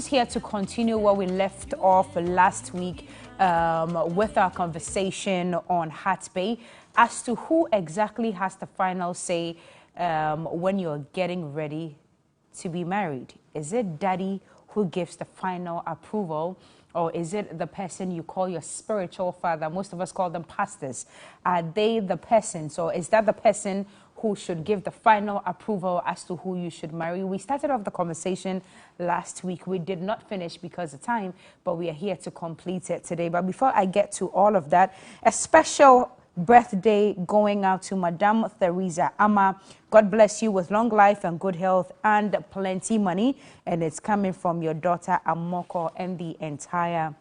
Here to continue where we left off last week with our conversation on Hat Bay as to who exactly has the final say when you're getting ready to be married. Is it daddy who gives the final approval, or is it the person you call your spiritual father? Most of us call them pastors. Are they the person? So is that the person who should give the final approval as to who you should marry? We started off the conversation last week. We did not finish because of time, but we are here to complete it today. But before I get to all of that, a special birthday going out to Madame Theresa Ama. God bless you with long life and good health and plenty money. And it's coming from your daughter Amoko and the entire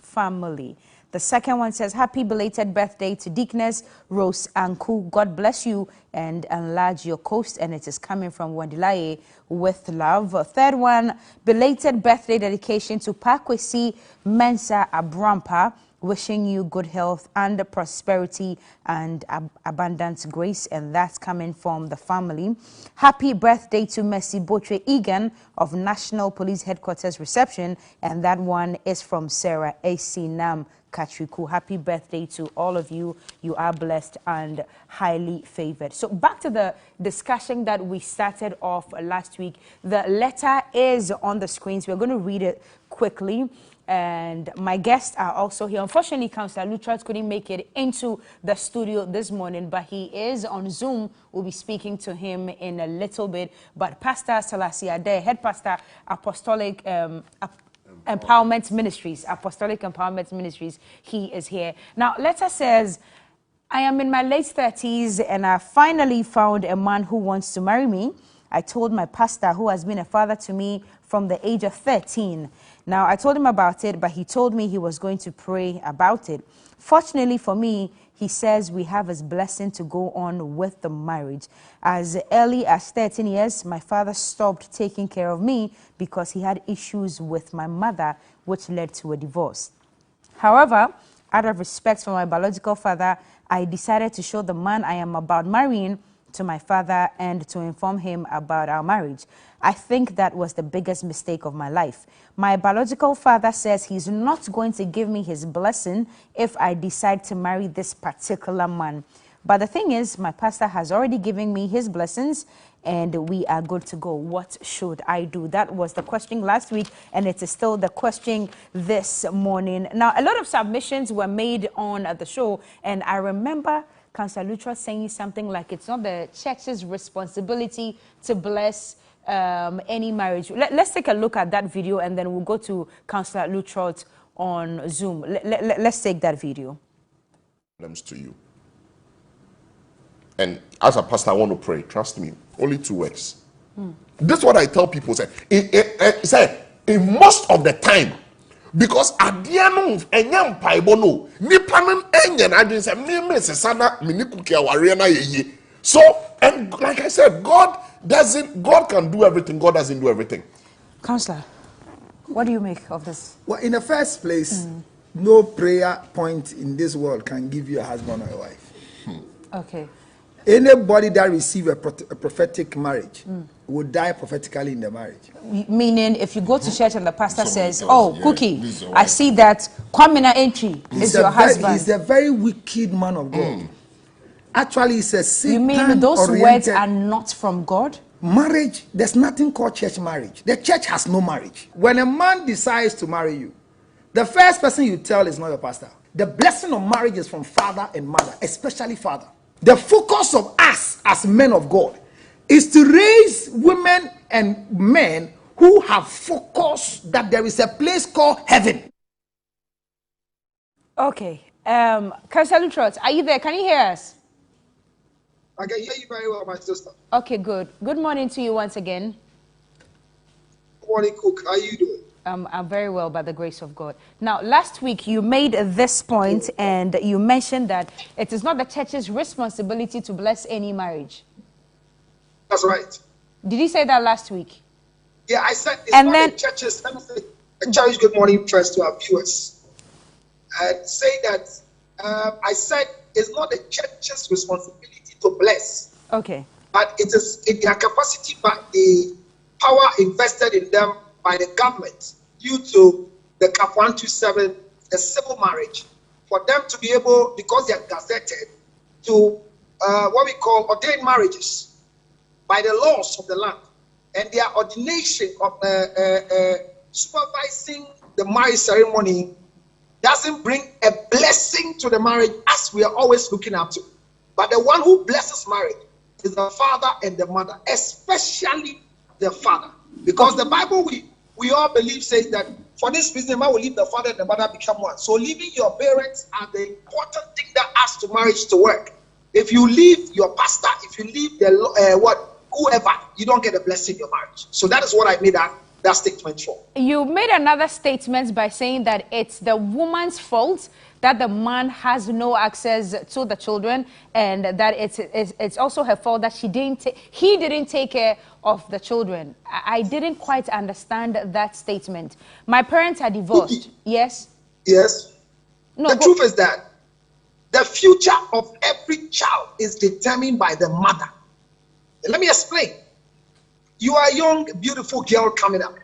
family. The second one says, happy belated birthday to Deaconess Rose Anku. God bless you and enlarge your coast. And it is coming from Wandilaye with love. Third one, belated birthday dedication to Pakwesi Mensa Abrampa. Wishing you good health and prosperity and abundant grace. And that's coming from the family. Happy birthday to Mercy Botre Egan of National Police Headquarters Reception. And that one is from Sarah A.C. Nam Katriku. Happy birthday to all of you. You are blessed and highly favored. So back to the discussion that we started off last week. The letter is on the screens. We're going to read it quickly. And my guests are also here. Unfortunately, Counsellor Luttrell couldn't make it into the studio this morning, but he is on Zoom. We'll be speaking to him in a little bit. But Pastor Selassie Ade, Head Pastor, Apostolic Empowerment Ministries, Apostolic Empowerment Ministries, he is here. Now, letter says, I am in my late 30s and I finally found a man who wants to marry me. I told my pastor, who has been a father to me from the age of 13. Now, I told him about it, but he told me he was going to pray about it. Fortunately for me, he says we have his blessing to go on with the marriage. As early as 13 years, my father stopped taking care of me because he had issues with my mother, which led to a divorce. However, out of respect for my biological father, I decided to show the man I am about marrying to my father and to inform him about our marriage. I think that was the biggest mistake of my life. My biological father says he's not going to give me his blessing if I decide to marry this particular man. But the thing is, my pastor has already given me his blessings and we are good to go. What should I do? That was the question last week, and it is still the question this morning. Now, a lot of submissions were made on the show, and I remember Counsellor Luttrell saying something like it's not the church's responsibility to bless any marriage. Let's take a look at that video and then we'll go to Counsellor Luttrell on Zoom. Let's take that video. To you. And as a pastor, I want to pray. Trust me. Only 2 words. This is what I tell people. Say, in most of the time, because at the end of enyam paibono nipanen enyen adwen se me mesesana minikuke awariana yeye. So, and like I said, God can do everything. God doesn't do everything. Counselor, what do you make of this? Well, in the first place, no prayer point in this world can give you a husband or a wife. Okay. Anybody that receives a prophetic marriage will die prophetically in the marriage. Meaning, if you go to church and the pastor says, oh, Cookie, I see that Kwamina entry is your husband. He's a very wicked man of God. Actually, it's a Satan. You mean those words are not from God? Marriage, there's nothing called church marriage. The church has no marriage. When a man decides to marry you, the first person you tell is not your pastor. The blessing of marriage is from father and mother, especially father. The focus of us as men of God is to raise women and men who have focus that there is a place called heaven. Okay. Counsellor Luttrell, are you there? Can you hear us? I can hear you very well, my sister. Okay, good. Good morning to you once again. Good morning, Cook. How are you doing? I'm very well by the grace of God. Now, last week you made this point and you mentioned that it is not the church's responsibility to bless any marriage. That's right. Did you say that last week? Yeah, I said it's not the church's. Let me say a church good morning first to our viewers. And say that I said it's not the church's responsibility to bless. Okay. But it is in their capacity, but the power invested in them by the government due to the CAP 127, the civil marriage, for them to be able, because they are gazetted, to what we call ordained marriages by the laws of the land, and their ordination of supervising the marriage ceremony doesn't bring a blessing to the marriage as we are always looking up to. But the one who blesses marriage is the father and the mother, especially the father. Because the Bible we all believe says that for this reason, man will leave the father and the mother become one. So leaving your parents are the important thing that adds to marriage to work. If you leave your pastor, if you leave the whoever, you don't get a blessing in your marriage. So that is what I made that statement for. You made another statement by saying that it's the woman's fault that the man has no access to the children, and that it's also her fault that he didn't take care of the children. I didn't quite understand that statement. My parents are divorced. Yes? Yes. No, the truth is that the future of every child is determined by the mother. Let me explain. You are a young, beautiful girl coming up.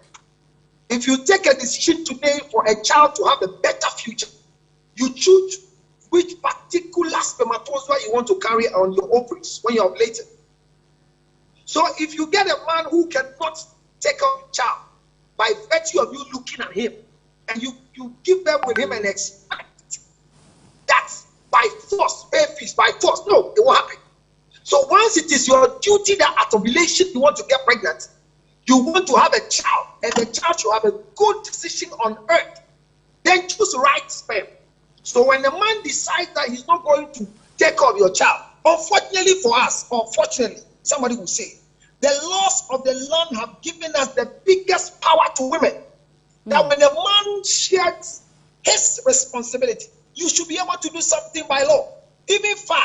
If you take a decision today for a child to have a better future, you choose which particular spermatozoa you want to carry on your ovaries when you're ovulating. So if you get a man who cannot take care of a child by virtue of you looking at him, and you give birth with him and expect that by force, by force, no, it won't happen. So once it is your duty that at ovulation you want to get pregnant, you want to have a child, and the child should have a good decision on earth, then choose right sperm. So when the man decides that he's not going to take care of your child, unfortunately for us, or fortunately, somebody will say, the laws of the land have given us the biggest power to women. That when a man shares his responsibility, you should be able to do something by law. Even far,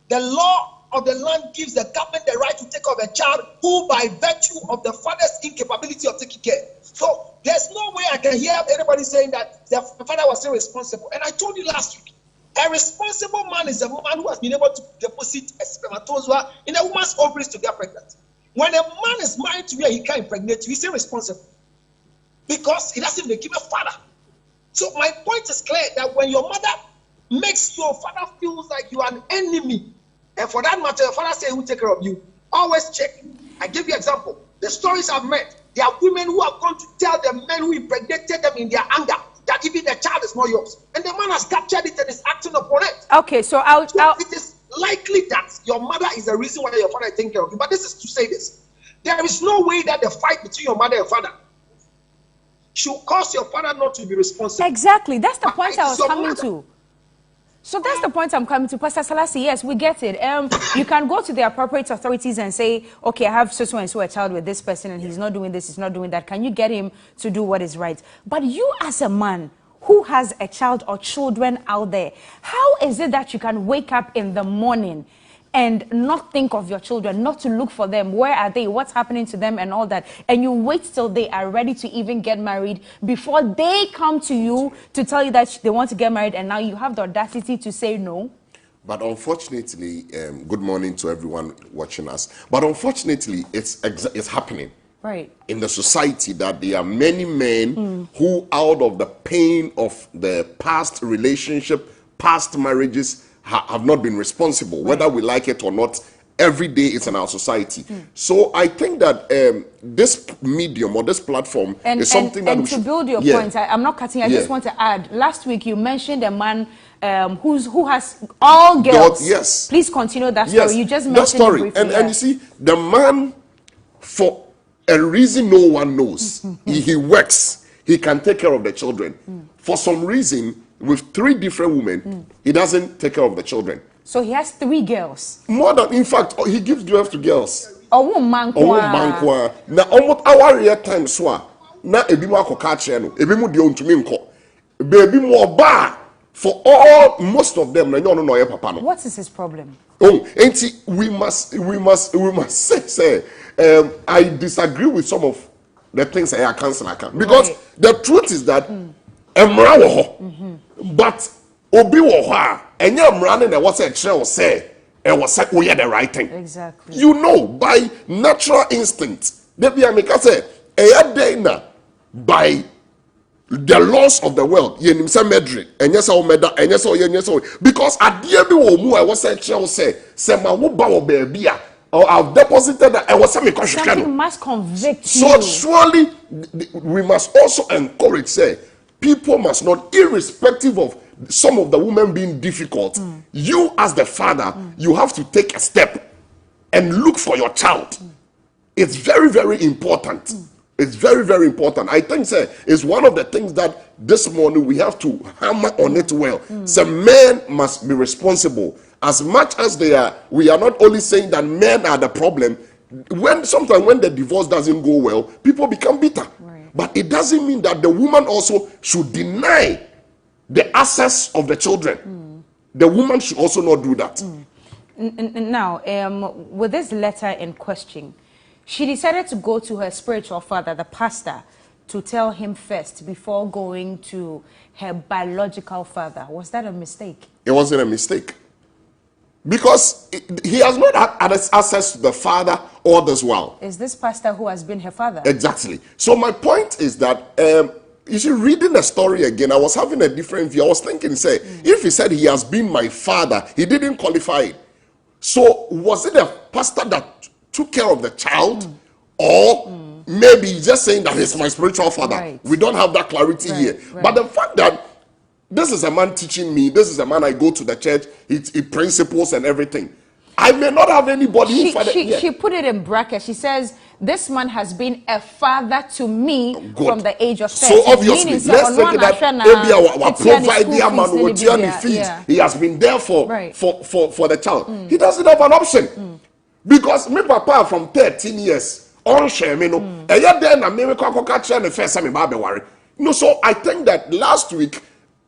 the law of the land gives the government the right to take care of a child who, by virtue of the father's incapability of taking care. So there's no way I can hear anybody saying that the father was irresponsible. And I told you last week, a responsible man is a man who has been able to deposit a spermatozoa in a woman's ovaries to get pregnant. When a man is married to you and he can't impregnate you, he's irresponsible because he doesn't even give a father. So my point is clear that when your mother makes your father feels like you are an enemy, and for that matter, your father says he will take care of you, always check. I give you an example. The stories I've met, there are women who have gone to tell the men who impregnated them in their anger that even the child is not yours. And the man has captured it and is acting upon it. Okay, so it is likely that your mother is the reason why your father is taking care of you. But this is to say this. There is no way that the fight between your mother and father should cause your father not to be responsible. Exactly. That's the point I was coming to. So that's the point I'm coming to. Pastor Selassie, yes, we get it. You can go to the appropriate authorities and say, okay, I have so and so a child with this person and he's not doing this, he's not doing that. Can you get him to do what is right? But you as a man who has a child or children out there, how is it that you can wake up in the morning and not think of your children, not to look for them? Where are they? What's happening to them and all that? And you wait till they are ready to even get married before they come to you to tell you that they want to get married, and now you have the audacity to say no? But unfortunately, good morning to everyone watching us. But unfortunately, it's happening. Right. In the society, that there are many men who, out of the pain of the past relationship, past marriages, have not been responsible, right, whether we like it or not. Every day it's in our society. So I think that this medium or this platform is something that we should... And to build your point, I'm not cutting, I just want to add, last week you mentioned a man who has all girls. Yes. Please continue that story. Yes, You just mentioned that story. Briefly, and you see, the man, for a reason no one knows, he works, he can take care of the children. For some reason, with 3 different women, he doesn't take care of the children. So he has 3 girls. More than, in fact, he gives birth to girls. Oh, man. Na almost our real time so na ebi mo akoka kire no, ebi mo de ontumi nko. Baby mo ba for all, most of them na no ye papa no. What is his problem? Oh, and we must say I disagree with some of the things I cancel because the truth is that emra wo ho, but obi wo ho a enya emra ne na wo say kire say and was said we are the right thing. Exactly. You know, by natural instinct. Maybe I make say a day na by the laws of the world. Yenim se medre, enye se o meda, enye se o yenye se o. Because adie bi wo mu I was say ma wo ba wo baby a, or I've deposited that I was saying something must convict so you. surely we must also encourage, say, people must not, irrespective of some of the women being difficult, you as the father, you have to take a step and look for your child. It's very, very important. It's very, very important. I think, say, it's one of the things that this morning we have to hammer on it well. So men must be responsible. As much as they are, we are not only saying that men are the problem. Sometimes when the divorce doesn't go well, people become bitter. Right. But it doesn't mean that the woman also should deny the access of the children. The woman should also not do that. Now, with this letter in question, she decided to go to her spiritual father, the pastor, to tell him first before going to her biological father. Was that a mistake? It wasn't a mistake. Because he has not had access to the father all this while. Is this pastor who has been her father? Exactly. So my point is that, you see, reading the story again, I was having a different view. I was thinking, say, if he said he has been my father, he didn't qualify it. So was it a pastor that took care of the child, or maybe he's just saying that he's my spiritual father? Right. We don't have that clarity here. Right. But the fact that this is a man teaching me, this is a man I go to the church, he principles and everything. I may not have anybody she put it in brackets. She says, this man has been a father to me from the age of 10. So obviously, let's take that maybe our provider man will turn his feet. He has been there for the child. He doesn't have an option. Because my papa from 13 years, on share me no. Then I may catch the first time worry. No, so I think that last week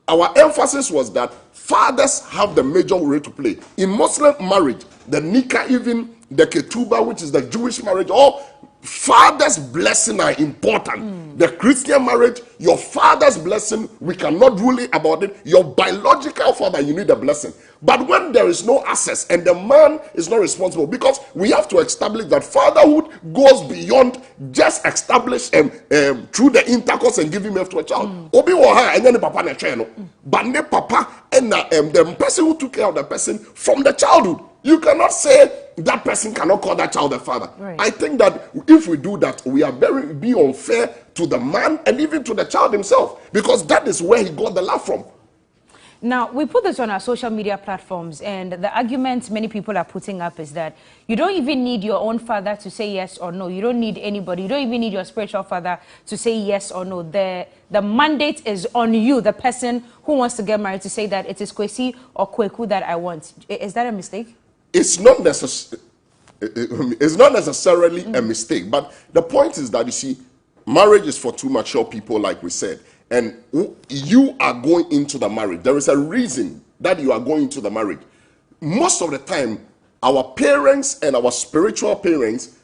our emphasis was that fathers have the major role to play in Muslim marriage. The nikah, even the ketubah, which is the Jewish marriage, all father's blessing are important. The Christian marriage, your father's blessing, we cannot rule about it. Your biological father, you need a blessing. But when there is no access and the man is not responsible, because we have to establish that fatherhood goes beyond just establish through the intercourse and giving birth to a child. Obi waha and then the papa na cheno, but the papa and the person who took care of the person from the childhood. You cannot say that person cannot call that child a father. Right. I think that if we do that, we are be unfair to the man and even to the child himself, because that is where he got the love from. Now, we put this on our social media platforms, and the argument many people are putting up is that you don't even need your own father to say yes or no. You don't need anybody. You don't even need your spiritual father to say yes or no. The mandate is on you, the person who wants to get married, to say that it is Kwesi or Kweku that I want. Is that a mistake? It's not necessarily a mistake, but the point is that, you see, marriage is for two mature people, like we said, and you are going into the marriage. There is a reason that you are going into the marriage. Most of the time, our parents and our spiritual parents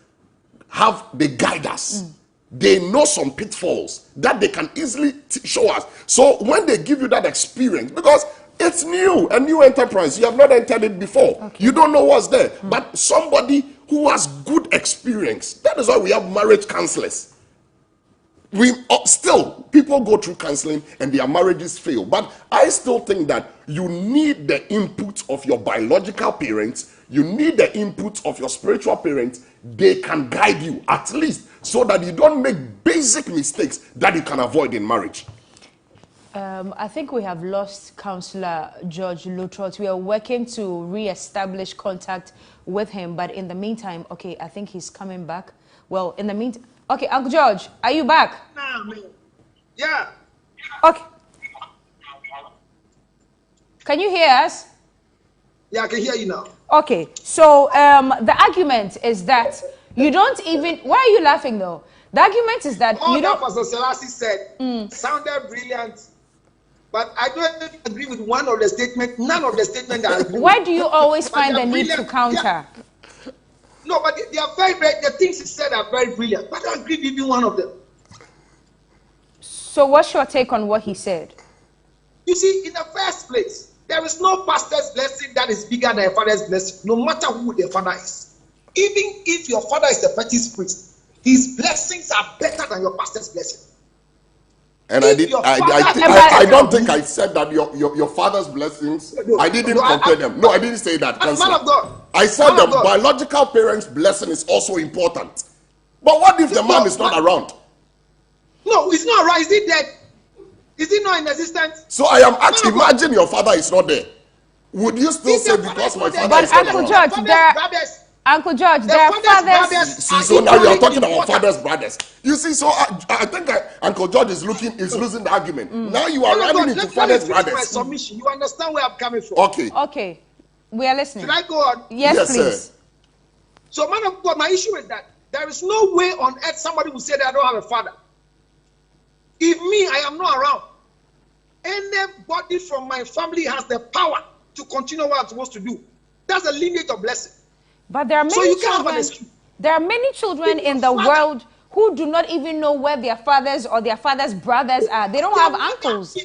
they guide us. They know some pitfalls that they can easily show us. So when they give you that experience, because it's new, a new enterprise. You have not entered it before. Okay. You don't know what's there. But somebody who has good experience. That is why we have marriage counselors. People go through counseling and their marriages fail. But I still think that you need the input of your biological parents. You need the input of your spiritual parents. They can guide you, at least, so that you don't make basic mistakes that you can avoid in marriage. I think we have lost Councillor George Lutrot. We are working to re-establish contact with him, but in the meantime, okay, I think he's coming back. Well, in the meantime, okay, Uncle George, are you back? Yeah. Okay. Can you hear us? Yeah, I can hear you now. Okay, so the argument is that you don't even... Why are you laughing though? The argument is that all you don't... Pastor Selassie said sounded brilliant. But I don't agree with one of the statements, none of the statements that I agree. Why do you always find the need to counter? No, but they are very, the things he said are very brilliant. But I don't agree with even one of them. So what's your take on what he said? You see, in the first place, there is no pastor's blessing that is bigger than a father's blessing, no matter who the father is. Even if your father is the fetish priest, his blessings are better than your pastor's blessing. And I don't think I said that your father's blessings. No, I didn't no, compare them. No, I didn't say that. Man of God. I said the biological parents' blessing is also important. But what if the man is not around? No, he's not around. Is he dead? Is he not in existence? So I am asking. Imagine your father is not there. Would you still say because my father is not Uncle around? George, Uncle George, their fathers. See, so now you are talking about father's brothers. You see, so I think Uncle George is losing the argument. Now you are running into father's brothers. My submission. You understand where I'm coming from? Okay, we are listening. Should I go on? Yes, please. Sir. So, man of God, my issue is that there is no way on earth somebody will say that I don't have a father. If me, I am not around, anybody from my family has the power to continue what I'm supposed to do. That's a lineage of blessing. But there are many children in the world who do not even know where their fathers or their fathers' brothers are. They don't have uncles.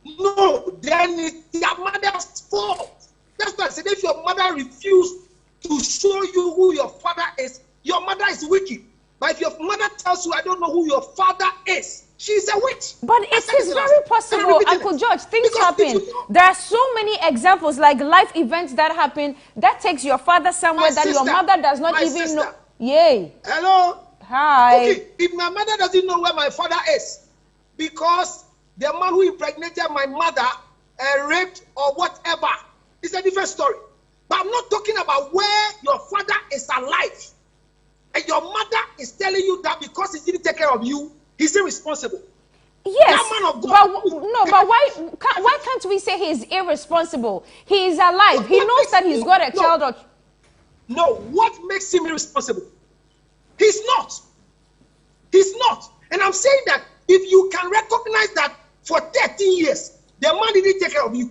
No, then it's their mother's fault. That's why I said if your mother refused to show you who your father is, your mother is wicked. But if your mother tells you, I don't know who your father is, she's a witch. But it is very possible, Uncle George, things happen. There are so many examples, like life events that happen, that takes your father somewhere that your mother does not even know. Yay. Hello? Hi. Okay, if my mother doesn't know where my father is, because the man who impregnated my mother raped or whatever, it's a different story. But I'm not talking about where your father is alive. And your mother is telling you that because he didn't take care of you, he's irresponsible. Yes, but why can't we say he's irresponsible? He is alive. He knows that he's got a child. No, what makes him irresponsible? He's not. He's not. And I'm saying that if you can recognize that for 13 years, the man didn't take care of you.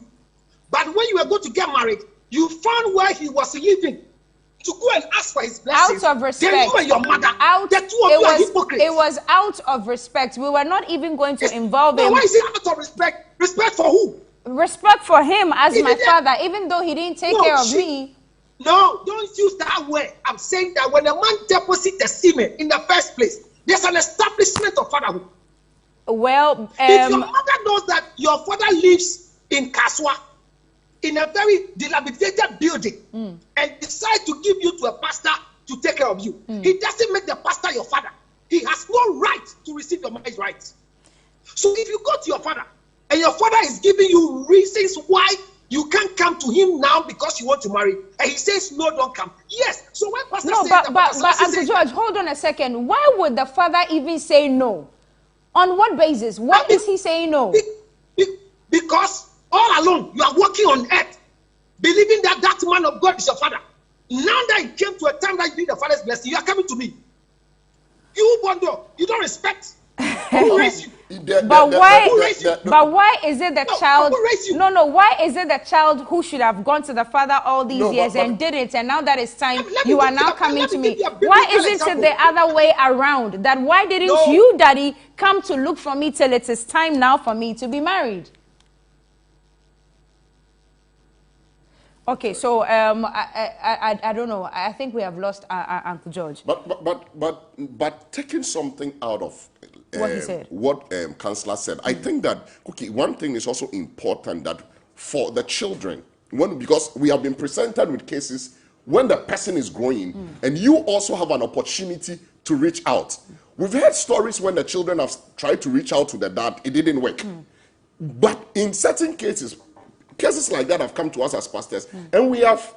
But when you were going to get married, you found where he was living to go and ask for his blessings. Out of respect. Then you and your mother, the two of you are hypocrites. It was out of respect. We were not even going to involve him. Why is it out of respect? Respect for who? Respect for him as my father, even though he didn't take care of me. No, don't use that word. I'm saying that when a man deposits the semen in the first place, there's an establishment of fatherhood. Well, if your mother knows that your father lives in Kaswa, in a very dilapidated building, and decide to give you to a pastor to take care of you, he doesn't make the pastor your father. He has no right to receive your marriage rights. So if you go to your father and your father is giving you reasons why you can't come to him now because you want to marry, and he says no, don't come. Yes. So when pastor says but Uncle George, hold on a second. Why would the father even say no? On what basis? Why is he saying no? Because all along you are walking on earth, believing that that man of God is your father. Now that it came to a time that you need the father's blessing, you are coming to me. You Bondo, you don't respect. Who raised you? But why is it the child? Why is it the child who should have gone to the father all these years and didn't, and now that it's time, you are now coming to me? Why isn't it the other way around? That why didn't you, Daddy, come to look for me till it is time now for me to be married? Okay, so I don't know. I think we have lost Uncle George. But taking something out of what he said, what Counselor said, I think that one thing is also important that for the children, because we have been presented with cases when the person is growing, and you also have an opportunity to reach out. We've heard stories when the children have tried to reach out to the dad, it didn't work. But in certain cases like that have come to us as pastors, and we have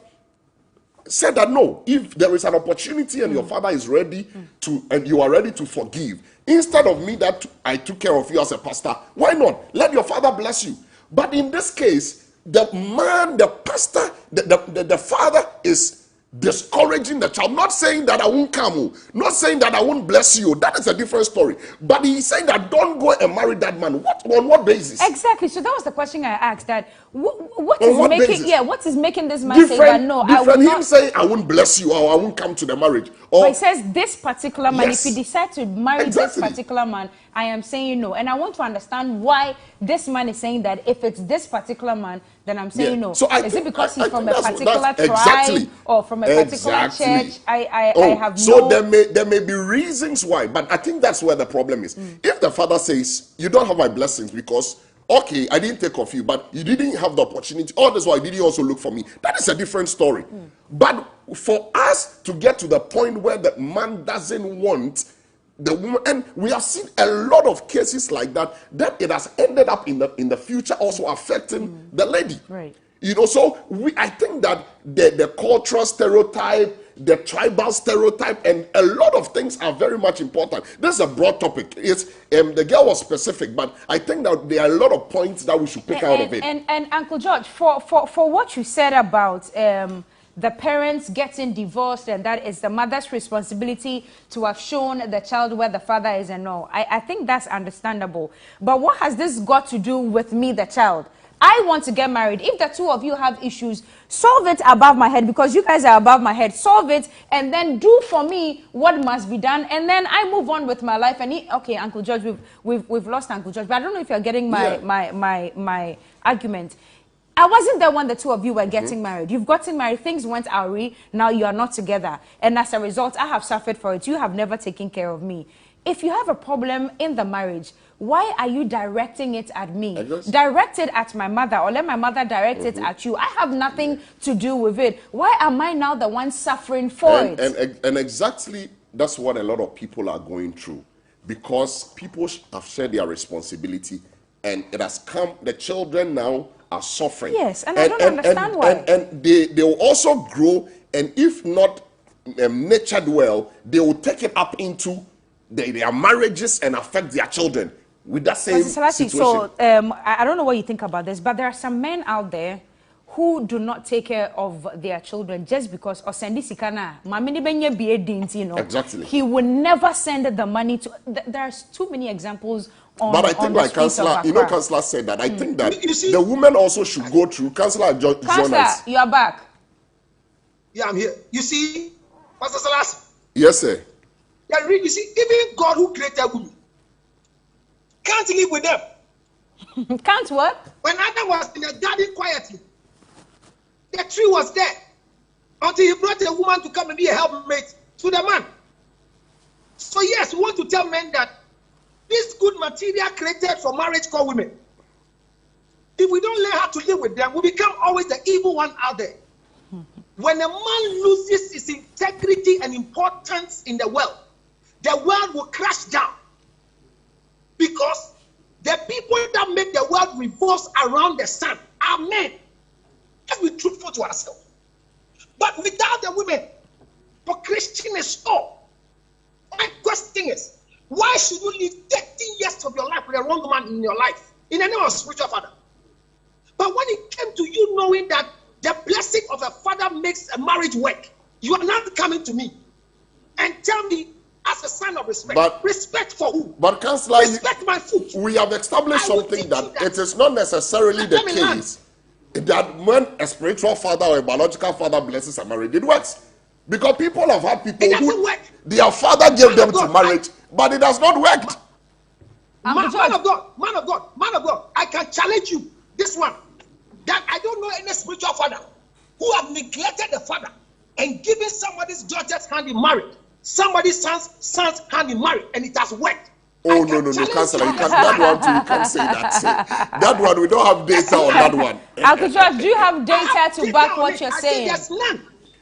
said that no, if there is an opportunity and your father is ready to, and you are ready to forgive, instead of me that I took care of you as a pastor, why not? Let your father bless you. But in this case, the man, the pastor, the father is discouraging the child, not saying that I won't come, not saying that I won't bless you. That is a different story. But he's saying that don't go and marry that man. On what basis? Exactly. So that was the question I asked. That what is making this man say that no, I will not? Him saying I won't bless you or I won't come to the marriage. Or but he says this particular man, if he decides to marry this particular man, I am saying no. And I want to understand why this man is saying that if it's this particular man, then I'm saying no. So is it because he's from a particular tribe exactly, or from a particular church? I have so no... there may be reasons why, but I think that's where the problem is. If the father says, you don't have my blessings because, okay, I didn't take of you, but you didn't have the opportunity, all this while, did you also look for me? That is a different story. But for us to get to the point where the man doesn't want the woman, and we have seen a lot of cases like that, that it has ended up in the future also affecting the lady. Right. You know, so I think that the cultural stereotype, the tribal stereotype, and a lot of things are very much important. This is a broad topic. It's the girl was specific, but I think that there are a lot of points that we should pick out of it. And Uncle George, for what you said about the parents getting divorced, and that is the mother's responsibility to have shown the child where the father is and all, I think that's understandable. But what has this got to do with me, the child? I want to get married. If the two of you have issues, solve it above my head, because you guys are above my head. Solve it and then do for me what must be done, and then I move on with my life. And okay, Uncle George, we've lost Uncle George, but I don't know if you're getting my argument. I wasn't there when the two of you were getting married. You've gotten married, things went awry, now you are not together. And as a result, I have suffered for it. You have never taken care of me. If you have a problem in the marriage, why are you directing it at me? Direct it at my mother, or let my mother direct it at you. I have nothing to do with it. Why am I now the one suffering for it? And exactly that's what a lot of people are going through, because people have shared their responsibility, and it has come, the children now are suffering. Yes, and I don't understand why. And they will also grow, and if not nurtured well, they will take it up into their marriages and affect their children with that same situation. So I don't know what you think about this, but there are some men out there who do not take care of their children just because exactly. He would never send the money to. There's too many examples on. But I think, like Councillor, Councillor said that. I think that the women also should go through. Councillor, Councillor, you are back. Yeah, I'm here. You see, Pastor Salas. Yes, sir. Yeah, read. You see, even God who created women can't live with them. Can't what? When Adam was in the garden quietly, the tree was there until he brought a woman to come and be a helpmate to the man. So yes, we want to tell men that this good material created for marriage called women, if we don't learn how to live with them, we become always the evil one out there. When a man loses his integrity and importance in the world will crash down, because the people that make the world revolve around the sun are men. Let's be truthful to ourselves. But without the women, for Christian is all. My question is, why should you live 13 years of your life with a wrong man in your life in the name of spiritual father? But when it came to you knowing that the blessing of a father makes a marriage work, you are not coming to me and tell me as a sign of respect. But, respect for who? But Councillor, respect my food. We have established something that it is not necessarily the case that when a spiritual father or a biological father blesses a marriage, it works. Because people have had people who their father gave them to marriage, but it has not worked. Man of God, I can challenge you. This one, that I don't know any spiritual father who have neglected the father and given somebody's daughter's hand in marriage, somebody's son's hand in marriage, and it has worked. Oh, no, Councillor, that one too, you can say that. That one, we don't have data on that one. Uncle George, do you have data to back what you're saying? There's none.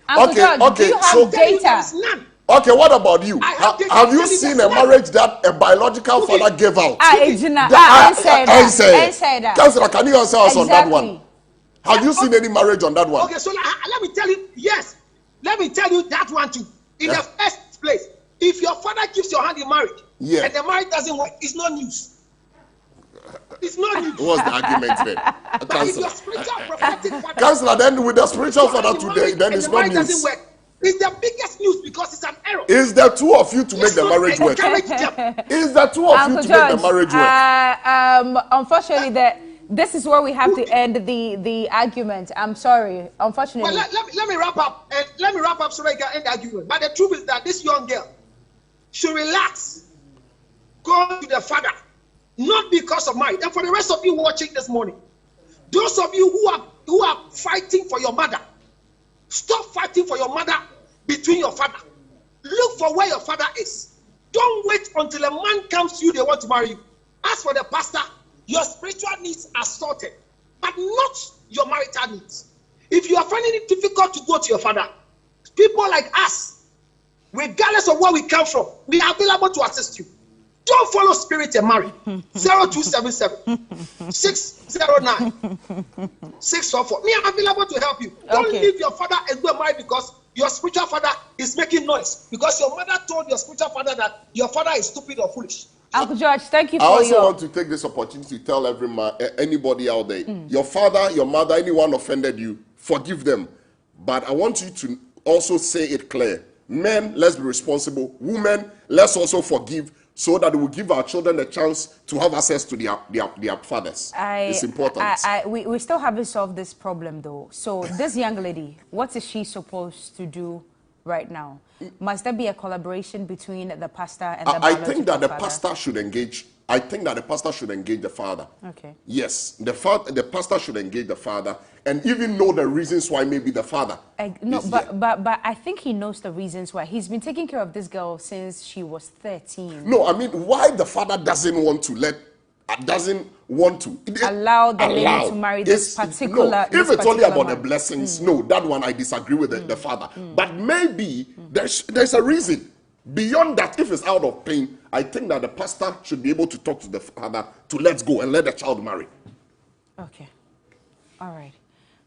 Uncle George, do you have data? There's none. Okay, what about you? Have you seen a marriage that a biological father gave out? I say that. Councillor, can you answer us on that one? Have you seen any marriage on that one? Okay, so let me tell you, yes. Let me tell you that one too. In the first place, if your father gives your hand in marriage and the marriage doesn't work, it's not news. It's not news. What's the argument then? But if your spiritual prophetic father, Councillor, then with the spiritual father today, then it's not news. It's the biggest news because it's an error. Is the two of you to make the marriage work? Is the two of you to make the marriage work? Unfortunately, this is where we have to end the argument. I'm sorry. Unfortunately. Well, let me wrap up. Let me wrap up so I can end the argument. But the truth is that this young girl should relax, go to the father, not because of marriage. And for the rest of you watching this morning, those of you who are fighting for your mother, stop fighting for your mother between your father. Look for where your father is. Don't wait until a man comes to you, they want to marry you. As for the pastor, your spiritual needs are sorted, but not your marital needs. If you are finding it difficult to go to your father, people like us, regardless of where we come from, we are available to assist you. Don't follow spirit and marry. 0277 609 644. Me, I'm available to help you. Don't leave your father and go marry because your spiritual father is making noise. Because your mother told your spiritual father that your father is stupid or foolish. Uncle George, thank you for I also want to take this opportunity to tell every man, anybody out there, your father, your mother, anyone offended you, forgive them. But I want you to also say it clear. Men, let's be responsible. Women, let's also forgive, so that we will give our children a chance to have access to their fathers. It's important. We still haven't solved this problem, though. So this young lady, what is she supposed to do right now? Must there be a collaboration between the pastor and the biological I think that the father? pastor should engage. I think that the pastor should engage the father. Okay. Yes, the pastor should engage the father and even know the reasons why maybe the father. But I think he knows the reasons why. He's been taking care of this girl since she was 13. No, I mean, why the father doesn't want to allow the lady to marry this particular. No, if it's only about the blessings, no, that one I disagree with the father. But maybe there's a reason. Beyond that, if it's out of pain, I think that the pastor should be able to talk to the father to let go and let the child marry. Okay. All right.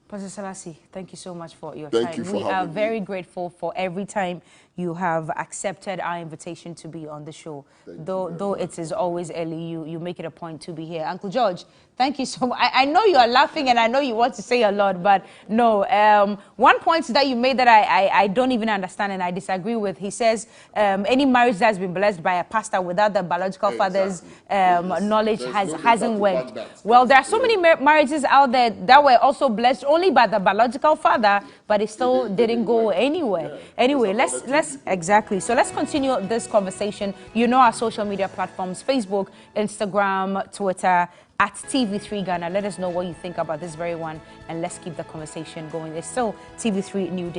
Pastor Selassie, thank you so much for your time. Thank you for We are having very me. grateful for every time you have accepted our invitation to be on the show. Though it is always early, you make it a point to be here. Uncle George, thank you so much. I know you are laughing and I know you want to say a lot, but no. One point that you made that I don't even understand and I disagree with, he says any marriage that's been blessed by a pastor without the biological father's knowledge hasn't worked. Well, there are so many marriages out there that were also blessed only by the biological father, but it still didn't go anywhere. Anyway, let's exactly. So let's continue this conversation. You know our social media platforms: Facebook, Instagram, Twitter, at TV3 Ghana. Let us know what you think about this very one, and let's keep the conversation going. There's still TV3 New Day.